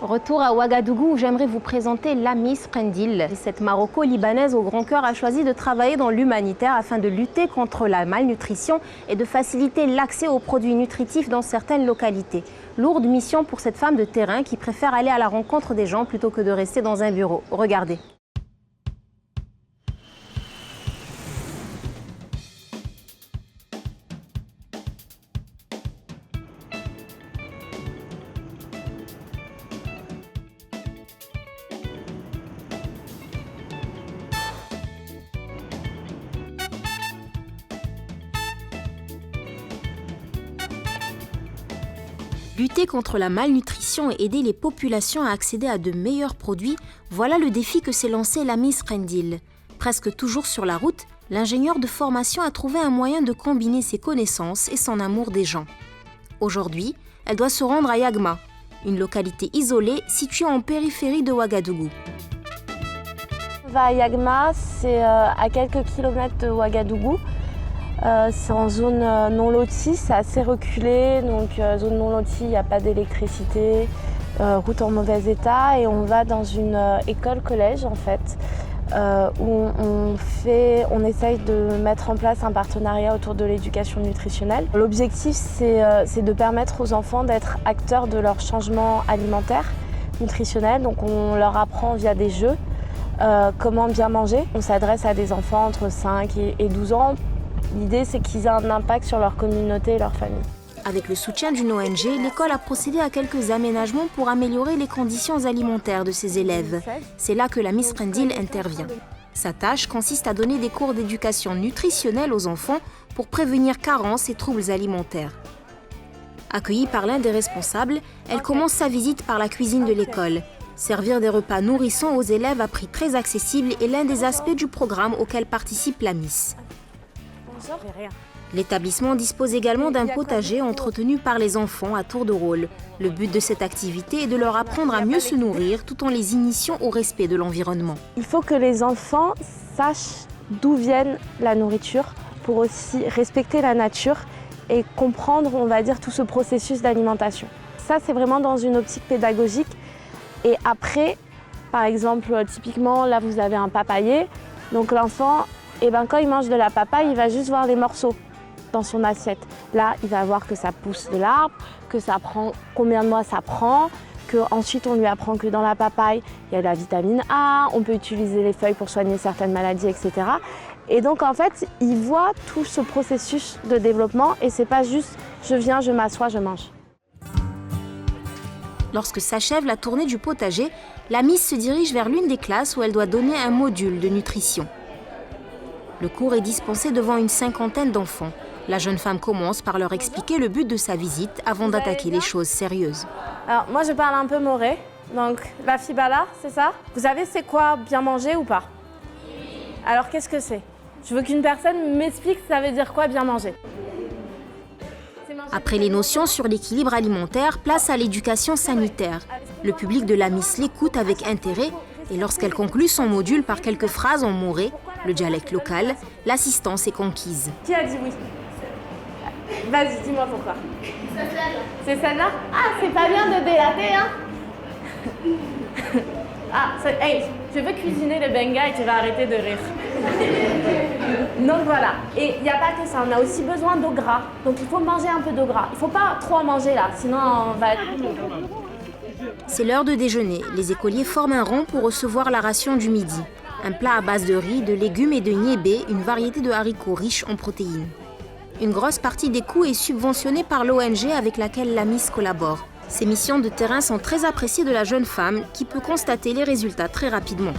Retour à Ouagadougou où j'aimerais vous présenter Lamis Prendil. Cette Maroco-libanaise au grand cœur a choisi de travailler dans l'humanitaire afin de lutter contre la malnutrition et de faciliter l'accès aux produits nutritifs dans certaines localités. Lourde mission pour cette femme de terrain qui préfère aller à la rencontre des gens plutôt que de rester dans un bureau. Regardez. Lutter contre la malnutrition et aider les populations à accéder à de meilleurs produits, voilà le défi que s'est lancé Lamis Prendil. Presque toujours sur la route, l'ingénieur de formation a trouvé un moyen de combiner ses connaissances et son amour des gens. Aujourd'hui, elle doit se rendre à Yagma, une localité isolée située en périphérie de Ouagadougou. On va à Yagma, c'est à quelques kilomètres de Ouagadougou. C'est en zone non lotie, c'est assez reculé, donc zone non lotie, il n'y a pas d'électricité, route en mauvais état, et on va dans une école-collège en fait, où on essaye de mettre en place un partenariat autour de l'éducation nutritionnelle. L'objectif c'est de permettre aux enfants d'être acteurs de leur changement alimentaire, nutritionnel, donc on leur apprend via des jeux comment bien manger. On s'adresse à des enfants entre 5 et 12 ans. L'idée, c'est qu'ils aient un impact sur leur communauté et leur famille. Avec le soutien d'une ONG, l'école a procédé à quelques aménagements pour améliorer les conditions alimentaires de ses élèves. C'est là que Lamis Prendil intervient. Sa tâche consiste à donner des cours d'éducation nutritionnelle aux enfants pour prévenir carences et troubles alimentaires. Accueillie par l'un des responsables, elle commence sa visite par la cuisine de l'école. Servir des repas nourrissants aux élèves à prix très accessible est l'un des aspects du programme auquel participe Lamis. L'établissement dispose également d'un potager entretenu par les enfants à tour de rôle. Le but de cette activité est de leur apprendre à mieux se nourrir tout en les initiant au respect de l'environnement. Il faut que les enfants sachent d'où vient la nourriture pour aussi respecter la nature et comprendre, on va dire, tout ce processus d'alimentation. Ça, c'est vraiment dans une optique pédagogique. Et après, par exemple, typiquement, là, vous avez un papayer. Donc l'enfant, quand il mange de la papaye, il va juste voir les morceaux dans son assiette. Là, il va voir que ça pousse de l'arbre, que ça prend combien de mois ça prend, qu'ensuite on lui apprend que dans la papaye, il y a de la vitamine A, on peut utiliser les feuilles pour soigner certaines maladies, etc. Et donc en fait, il voit tout ce processus de développement et c'est pas juste je viens, je m'assois, je mange. Lorsque s'achève la tournée du potager, Lamis se dirige vers l'une des classes où elle doit donner un module de nutrition. Le cours est dispensé devant une cinquantaine d'enfants. La jeune femme commence par leur expliquer le but de sa visite avant d'attaquer les choses sérieuses. Alors moi je parle un peu moré, donc la fibala, c'est ça? Vous savez c'est quoi bien manger ou pas? Alors qu'est-ce que c'est? Je veux qu'une personne m'explique ça veut dire quoi bien manger. Après les notions sur l'équilibre alimentaire, place à l'éducation sanitaire. Le public de Lamis l'écoute avec intérêt et lorsqu'elle conclut son module par quelques phrases en moré, le dialecte local, l'assistance est conquise. Qui a dit oui? Vas-y, dis-moi pourquoi. C'est celle-là? Ah, c'est pas bien de délater, hein? Hey, je veux cuisiner le benga et tu vas arrêter de rire. Donc voilà. Et il n'y a pas que ça, on a aussi besoin d'eau gras. Donc il faut manger un peu d'eau gras. Il ne faut pas trop en manger là, sinon on va être... C'est l'heure de déjeuner. Les écoliers forment un rond pour recevoir la ration du midi. Un plat à base de riz, de légumes et de niébé, une variété de haricots riches en protéines. Une grosse partie des coûts est subventionnée par l'ONG avec laquelle Lamis collabore. Ces missions de terrain sont très appréciées de la jeune femme qui peut constater les résultats très rapidement.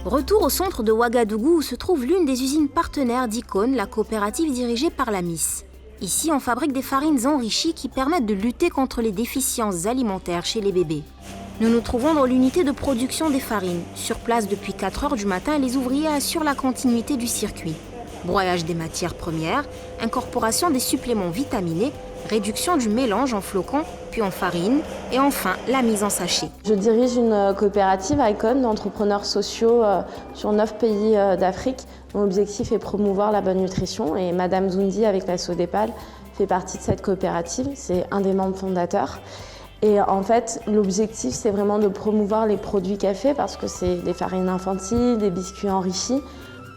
Retour au centre de Ouagadougou où se trouve l'une des usines partenaires d'Icône, la coopérative dirigée par Lamis. Ici, on fabrique des farines enrichies qui permettent de lutter contre les déficiences alimentaires chez les bébés. Nous nous trouvons dans l'unité de production des farines. Sur place depuis 4 heures du matin, les ouvriers assurent la continuité du circuit. Broyage des matières premières, incorporation des suppléments vitaminés, réduction du mélange en flocons, puis en farine, et enfin la mise en sachet. Je dirige une coopérative ICON d'entrepreneurs sociaux sur 9 pays d'Afrique, dont l'objectif est promouvoir la bonne nutrition. Et Madame Zoundi, avec la Sodepal, fait partie de cette coopérative. C'est un des membres fondateurs. Et en fait, l'objectif, c'est vraiment de promouvoir les produits café parce que c'est des farines infantiles, des biscuits enrichis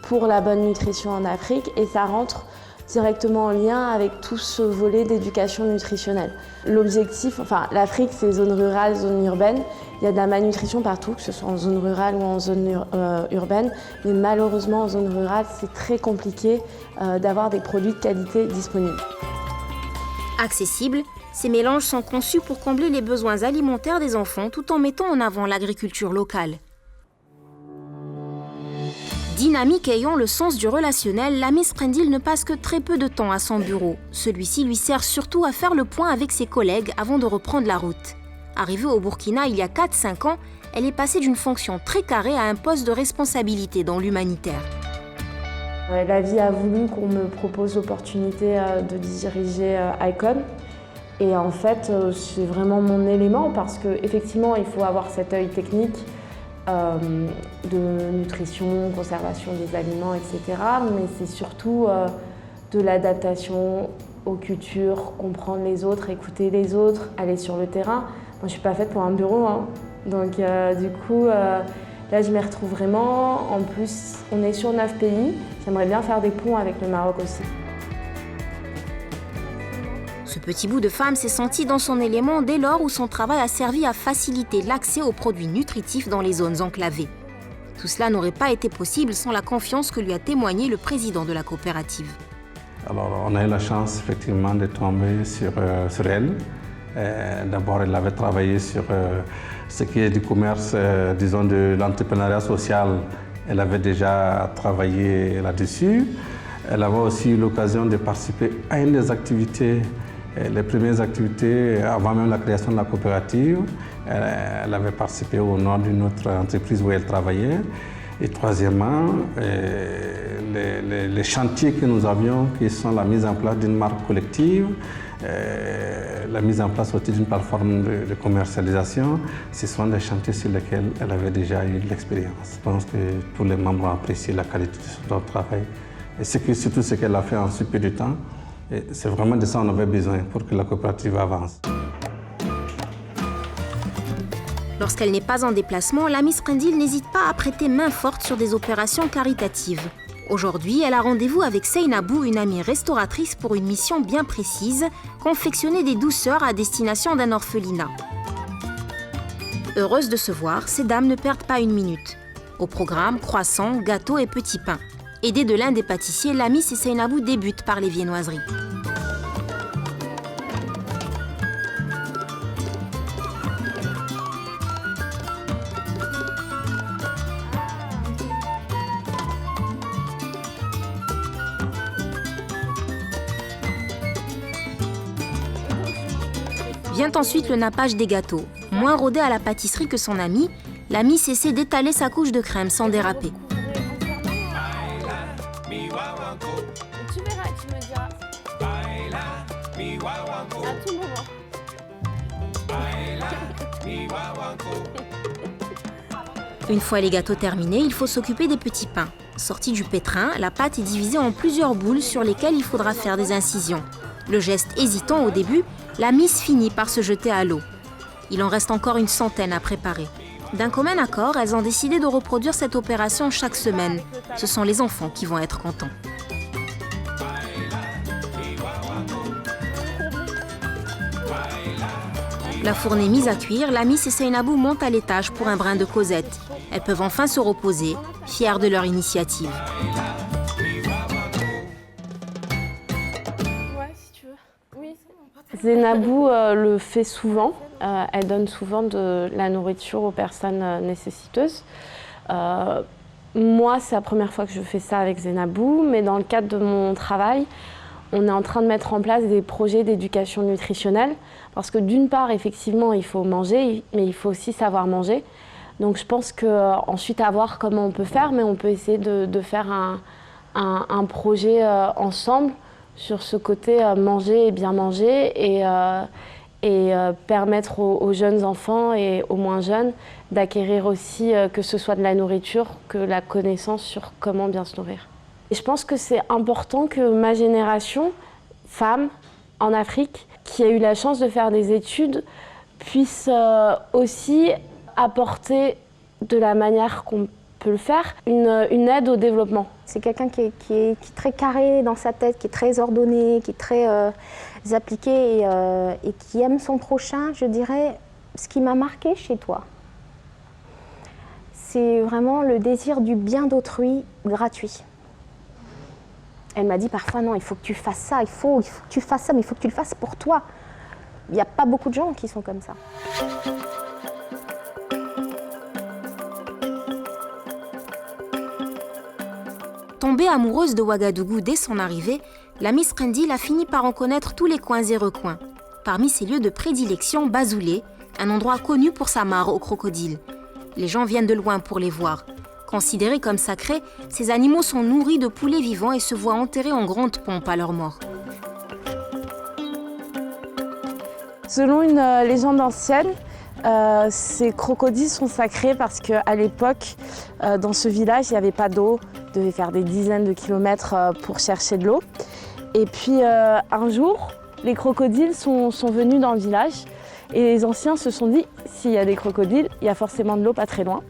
pour la bonne nutrition en Afrique. Et ça rentre directement en lien avec tout ce volet d'éducation nutritionnelle. L'objectif, l'Afrique, c'est zone rurale, zone urbaine. Il y a de la malnutrition partout, que ce soit en zone rurale ou en zone urbaine. Mais malheureusement, en zone rurale, c'est très compliqué d'avoir des produits de qualité disponibles. Accessibles, ces mélanges sont conçus pour combler les besoins alimentaires des enfants tout en mettant en avant l'agriculture locale. Dynamique et ayant le sens du relationnel, la Miss Prendil ne passe que très peu de temps à son bureau. Celui-ci lui sert surtout à faire le point avec ses collègues avant de reprendre la route. Arrivée au Burkina il y a 4-5 ans, elle est passée d'une fonction très carrée à un poste de responsabilité dans l'humanitaire. La vie a voulu qu'on me propose l'opportunité de diriger ICON. Et en fait, c'est vraiment mon élément parce qu'effectivement, il faut avoir cet œil technique de nutrition, conservation des aliments, etc. Mais c'est surtout de l'adaptation aux cultures, comprendre les autres, écouter les autres, aller sur le terrain. Moi, je ne suis pas faite pour un bureau, hein. Donc du coup, là, je m'y retrouve vraiment. En plus, on est sur 9 pays. J'aimerais bien faire des ponts avec le Maroc aussi. Ce petit bout de femme s'est senti dans son élément dès lors où son travail a servi à faciliter l'accès aux produits nutritifs dans les zones enclavées. Tout cela n'aurait pas été possible sans la confiance que lui a témoigné le président de la coopérative. Alors, on a eu la chance effectivement de tomber sur elle. D'abord, elle avait travaillé sur ce qui est du commerce, disons de l'entrepreneuriat social. Elle avait déjà travaillé là-dessus. Elle avait aussi eu l'occasion de participer à une des activités, les premières activités avant même la création de la coopérative. Elle avait participé au nom d'une autre entreprise où elle travaillait. Et troisièmement, les chantiers que nous avions, qui sont la mise en place d'une marque collective, la mise en place aussi d'une plateforme de commercialisation, ce sont des chantiers sur lesquels elle avait déjà eu de l'expérience. Je pense que tous les membres ont apprécié la qualité de son travail. Et surtout ce qu'elle a fait en si peu de temps. C'est vraiment de ça qu'on avait besoin pour que la coopérative avance. Lorsqu'elle n'est pas en déplacement, la Miss Prendil n'hésite pas à prêter main forte sur des opérations caritatives. Aujourd'hui, elle a rendez-vous avec Seynabou, une amie restauratrice pour une mission bien précise, confectionner des douceurs à destination d'un orphelinat. Heureuse de se voir, ces dames ne perdent pas une minute. Au programme, croissants, gâteaux et petits pains. Aidée de l'un des pâtissiers, la Miss et Seynabou débutent par les viennoiseries. Vient ensuite le nappage des gâteaux. Moins rodée à la pâtisserie que son amie, la Miss essaie d'étaler sa couche de crème sans déraper. Tu verras, tu me diras. À tout moment. Une fois les gâteaux terminés, il faut s'occuper des petits pains. Sortie du pétrin, la pâte est divisée en plusieurs boules sur lesquelles il faudra faire des incisions. Le geste hésitant au début, la Miss finit par se jeter à l'eau. Il en reste encore une centaine à préparer. D'un commun accord, elles ont décidé de reproduire cette opération chaque semaine. Ce sont les enfants qui vont être contents. La fournée mise à cuire, la Miss et Seynabou montent à l'étage pour un brin de causette. Elles peuvent enfin se reposer, fières de leur initiative. Seynabou le fait souvent. Elle donne souvent de la nourriture aux personnes nécessiteuses. Moi, c'est la première fois que je fais ça avec Seynabou, mais dans le cadre de mon travail, on est en train de mettre en place des projets d'éducation nutritionnelle parce que d'une part, effectivement, il faut manger, mais il faut aussi savoir manger. Donc je pense qu'ensuite, à voir comment on peut faire, mais on peut essayer de faire un projet ensemble sur ce côté manger et bien manger et permettre aux jeunes enfants et aux moins jeunes d'acquérir aussi, que ce soit de la nourriture, que la connaissance sur comment bien se nourrir. Et je pense que c'est important que ma génération, femme, en Afrique, qui a eu la chance de faire des études, puisse aussi apporter de la manière qu'on peut le faire, une aide au développement. C'est quelqu'un qui est très carré dans sa tête, qui est très ordonné, qui est très appliqué et qui aime son prochain. Je dirais, ce qui m'a marqué chez toi, c'est vraiment le désir du bien d'autrui gratuit. Elle m'a dit parfois, non, il faut que tu fasses ça, il faut que tu fasses ça, mais il faut que tu le fasses pour toi. Il n'y a pas beaucoup de gens qui sont comme ça. Tombée amoureuse de Ouagadougou dès son arrivée, la Miss Prendil a fini par en connaître tous les coins et recoins. Parmi ses lieux de prédilection, Bazoulé, un endroit connu pour sa mare aux crocodiles. Les gens viennent de loin pour les voir. Considérés comme sacrés, ces animaux sont nourris de poulets vivants et se voient enterrés en grande pompe à leur mort. Selon une légende ancienne, ces crocodiles sont sacrés parce qu'à l'époque, dans ce village, il n'y avait pas d'eau. Ils devaient faire des dizaines de kilomètres pour chercher de l'eau. Et puis un jour, les crocodiles sont venus dans le village et les anciens se sont dit, s'il y a des crocodiles, il y a forcément de l'eau pas très loin.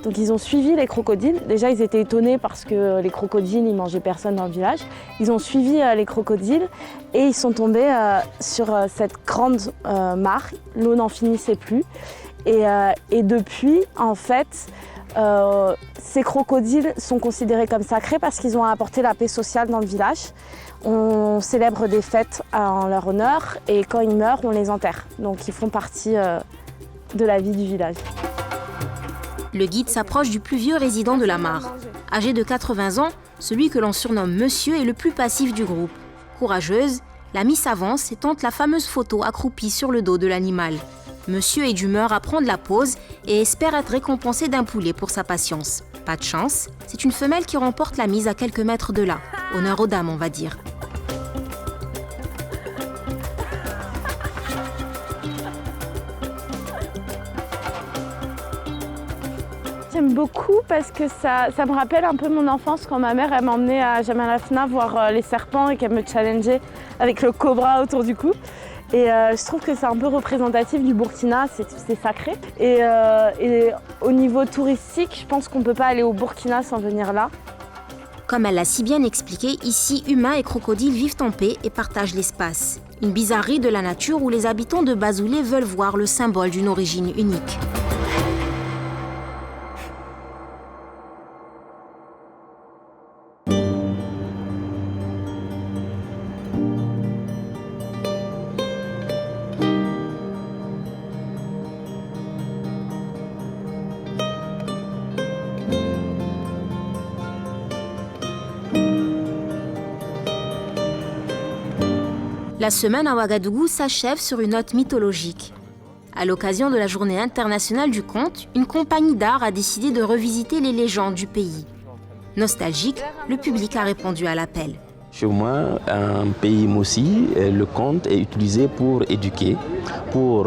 Donc ils ont suivi les crocodiles. Déjà, ils étaient étonnés parce que les crocodiles, ils mangeaient personne dans le village. Ils ont suivi les crocodiles et ils sont tombés sur cette grande mare. L'eau n'en finissait plus. Et depuis, en fait, ces crocodiles sont considérés comme sacrés parce qu'ils ont apporté la paix sociale dans le village. On célèbre des fêtes en leur honneur et quand ils meurent, on les enterre. Donc ils font partie de la vie du village. Le guide s'approche du plus vieux résident de la mare. Âgé de 80 ans, celui que l'on surnomme Monsieur est le plus passif du groupe. Courageuse, la Miss avance et tente la fameuse photo accroupie sur le dos de l'animal. Monsieur est d'humeur à prendre la pose et espère être récompensé d'un poulet pour sa patience. Pas de chance, c'est une femelle qui remporte la mise à quelques mètres de là. Honneur aux dames, on va dire. J'aime beaucoup parce que ça me rappelle un peu mon enfance quand ma mère elle m'emmenait à Jamalafna voir les serpents et qu'elle me challengeait avec le cobra autour du cou. Et je trouve que c'est un peu représentatif du Burkina, c'est sacré. Et au niveau touristique, je pense qu'on ne peut pas aller au Burkina sans venir là. Comme elle l'a si bien expliqué, ici, humains et crocodiles vivent en paix et partagent l'espace. Une bizarrerie de la nature où les habitants de Bazoulé veulent voir le symbole d'une origine unique. La semaine à Ouagadougou s'achève sur une note mythologique. À l'occasion de la Journée internationale du conte, une compagnie d'art a décidé de revisiter les légendes du pays. Nostalgique, le public a répondu à l'appel. Chez moi, un pays Moussi, le conte est utilisé pour éduquer, pour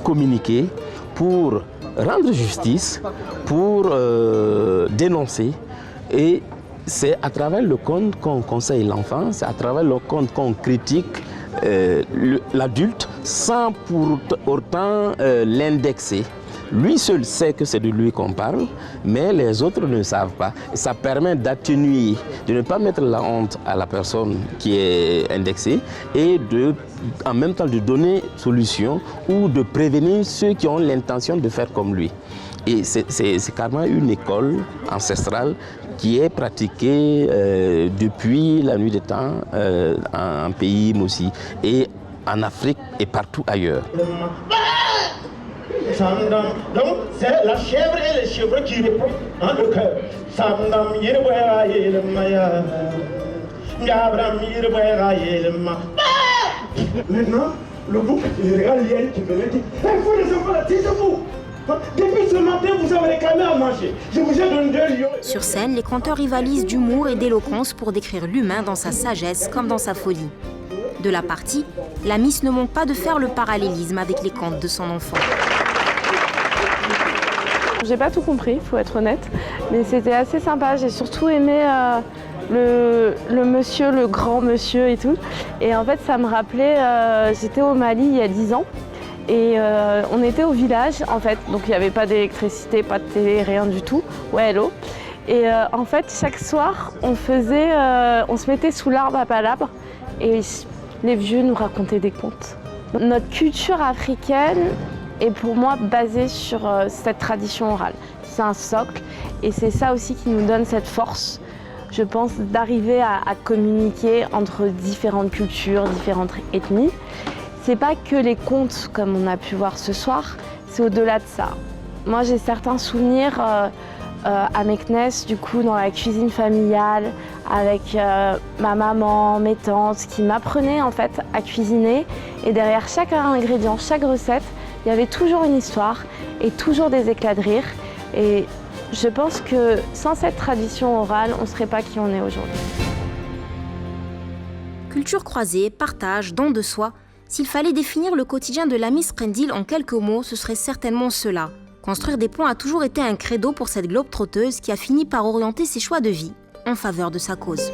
communiquer, pour rendre justice, pour dénoncer. Et c'est à travers le conte qu'on conseille l'enfant, c'est à travers le conte qu'on critique l'adulte sans pour autant l'indexer. Lui seul sait que c'est de lui qu'on parle, mais les autres ne savent pas. Et ça permet d'atténuer, de ne pas mettre la honte à la personne qui est indexée et en même temps de donner solution ou de prévenir ceux qui ont l'intention de faire comme lui. Et c'est carrément une école ancestrale qui est pratiquée depuis la nuit des temps en pays Moussi et en Afrique et partout ailleurs. Donc c'est la chèvre et les chèvres qui répondent en le cœur. Maintenant, le bouc, il regarde l'hyène qui me dit, il faut les enfants là, taisez-vous. Depuis ce matin, vous avez réclamé à manger. Je vous ai donné 2 lions. Sur scène, les conteurs rivalisent d'humour et d'éloquence pour décrire l'humain dans sa sagesse comme dans sa folie. De la partie, la Miss ne manque pas de faire le parallélisme avec les contes de son enfant. J'ai pas tout compris, faut être honnête, mais c'était assez sympa. J'ai surtout aimé le monsieur, le grand monsieur et tout. Et en fait, ça me rappelait, j'étais au Mali il y a 10 ans. Et on était au village, en fait, donc il n'y avait pas d'électricité, pas de télé, rien du tout. Ouais, hello. Et en fait, chaque soir, on se mettait sous l'arbre à palabres et les vieux nous racontaient des contes. Notre culture africaine est pour moi basée sur cette tradition orale. C'est un socle et c'est ça aussi qui nous donne cette force, je pense, d'arriver à communiquer entre différentes cultures, différentes ethnies. C'est pas que les contes comme on a pu voir ce soir, c'est au-delà de ça. Moi j'ai certains souvenirs à Meknes, du coup dans la cuisine familiale, avec ma maman, mes tantes, qui m'apprenaient en fait à cuisiner. Et derrière chaque ingrédient, chaque recette, il y avait toujours une histoire et toujours des éclats de rire. Et je pense que sans cette tradition orale, on ne serait pas qui on est aujourd'hui. Culture croisée, partage, don de soi. S'il fallait définir le quotidien de la Miss Prendil en quelques mots, ce serait certainement cela. Construire des ponts a toujours été un credo pour cette globe-trotteuse qui a fini par orienter ses choix de vie en faveur de sa cause.